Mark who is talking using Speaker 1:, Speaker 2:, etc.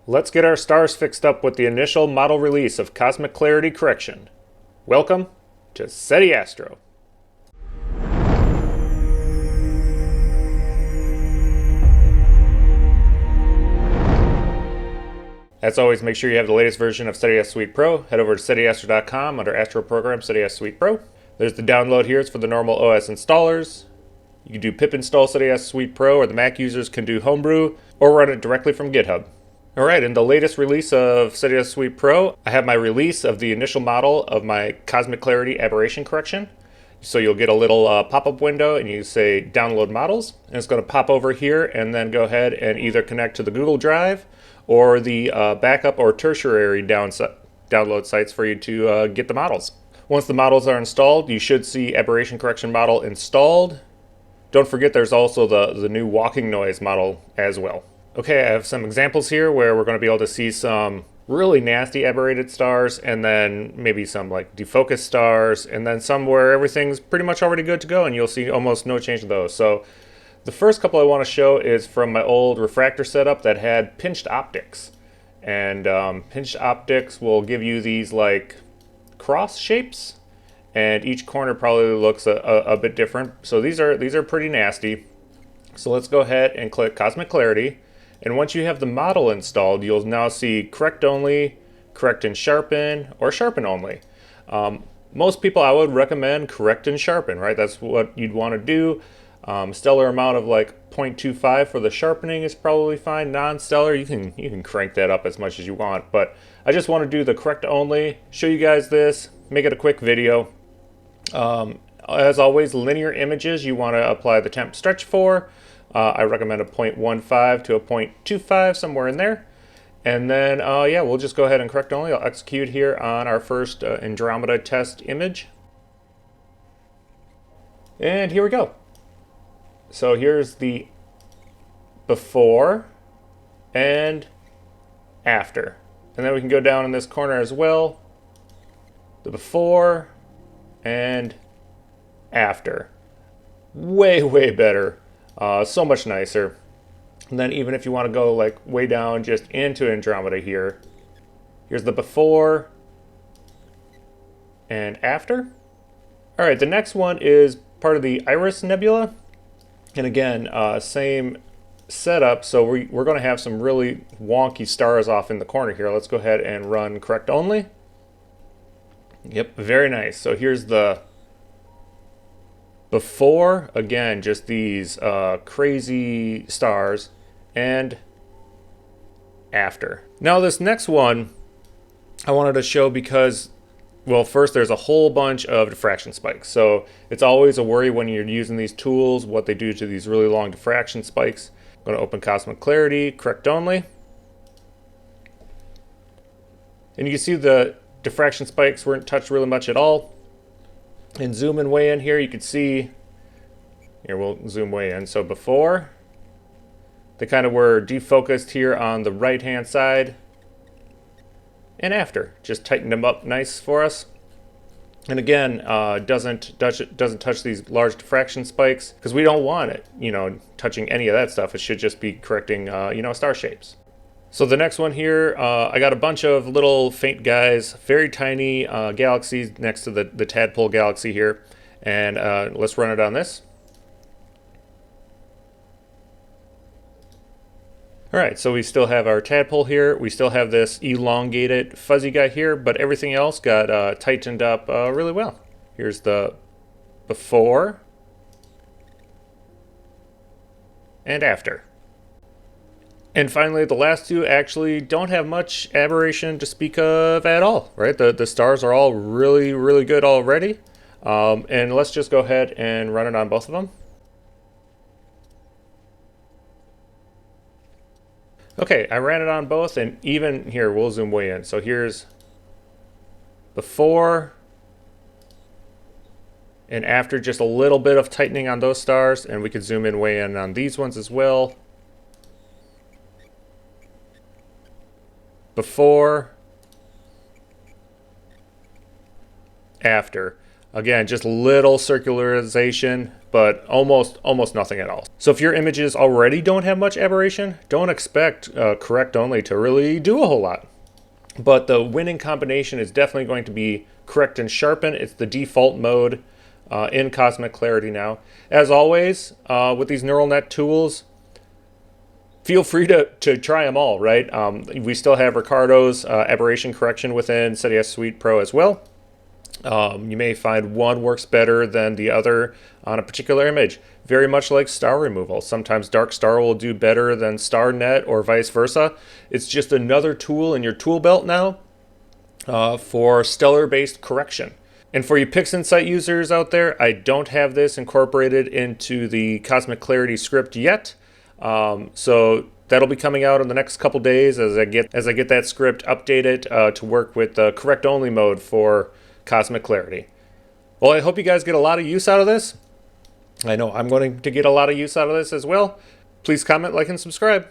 Speaker 1: Let's get our stars fixed up with the initial model release of Cosmic Clarity Correction. Welcome to Seti Astro. As always, make sure you have the latest version of Seti Suite Pro. Head over to SetiAstro.com under Astro Program Seti Suite Pro. There's the download here. It's for the normal OS installers. You can do pip install Seti Suite Pro, or the Mac users can do Homebrew, or run it directly from GitHub. Alright, in the latest release of Seti Suite Pro, I have my release of the initial model of my Cosmic Clarity Aberration Correction. So you'll get a little pop-up window and you say download models, and it's going to pop over here and then go ahead and either connect to the Google Drive or the backup or tertiary download sites for you to get the models. Once the models are installed, you should see Aberration Correction model installed. Don't forget there's also the new walking noise model as well. Okay, I have some examples here where we're going to be able to see some really nasty aberrated stars, and then maybe some like defocused stars, and then some where everything's pretty much already good to go and you'll see almost no change to those. So the first couple I want to show is from my old refractor setup that had pinched optics. And pinched optics will give you these like cross shapes, and each corner probably looks a bit different. So these are pretty nasty. So let's go ahead and click Cosmic Clarity. And once you have the model installed, you'll now see correct only, correct and sharpen, or sharpen only. Most people, I would recommend correct and sharpen, right? That's what you'd want to do. Stellar amount of like 0.25 for the sharpening is probably fine. Non-stellar, you can crank that up as much as you want. But I just want to do the correct only, show you guys this, make it a quick video. As always, linear images you want to apply the temp stretch for. I recommend a 0.15 to a 0.25, somewhere in there. And then, yeah, we'll just go ahead and correct only. I'll execute here on our first Andromeda test image. And here we go. So here's the before and after. And then we can go down in this corner as well. The before and after. Way, way better. So much nicer. And then even if you want to go like way down just into Andromeda here, here's the before and after. All right, the next one is part of the Iris Nebula. And again, same setup. So we're going to have some really wonky stars off in the corner here. Let's go ahead and run correct only. Yep, very nice. So here's the before, again, just these crazy stars, and after. Now this next one I wanted to show because, well, first there's a whole bunch of diffraction spikes. So it's always a worry when you're using these tools, what they do to these really long diffraction spikes. I'm going to open Cosmic Clarity, correct only. And you can see the diffraction spikes weren't touched really much at all. And zoom in way in here, you can see, here we'll zoom way in. So before, they kind of were defocused here on the right hand side, and after, just tightened them up nice for us. And again, doesn't touch these large diffraction spikes because we don't want it, touching any of that stuff. It should just be correcting, star shapes. So the next one here, I got a bunch of little faint guys, very tiny galaxies next to the tadpole galaxy here. And let's run it on this. All right, so we still have our tadpole here. We still have this elongated fuzzy guy here, but everything else got tightened up really well. Here's the before and after. And finally, the last two actually don't have much aberration to speak of at all, right? The stars are all really, really good already. And let's just go ahead and run it on both of them. Okay, I ran it on both, and even here, we'll zoom way in. So here's before and after, just a little bit of tightening on those stars, and we could zoom in way in on these ones as well. Before, after. Again, just little circularization, but almost nothing at all. So if your images already don't have much aberration, don't expect correct only to really do a whole lot. But the winning combination is definitely going to be correct and sharpen. It's the default mode in Cosmic Clarity now. As always, with these neural net tools, feel free to try them all, right? We still have Ricardo's aberration correction within Seti Suite Pro as well. You may find one works better than the other on a particular image. Very much like star removal. Sometimes dark star will do better than star net or vice versa. It's just another tool in your tool belt now for stellar-based correction. And for you PyXXX users out there, I don't have this incorporated into the Cosmic Clarity script yet. So that'll be coming out in the next couple days as I get that script updated to work with the correct only mode for Cosmic Clarity. Well, I hope you guys get a lot of use out of this. I know I'm going to get a lot of use out of this as well. Please comment, like, and subscribe.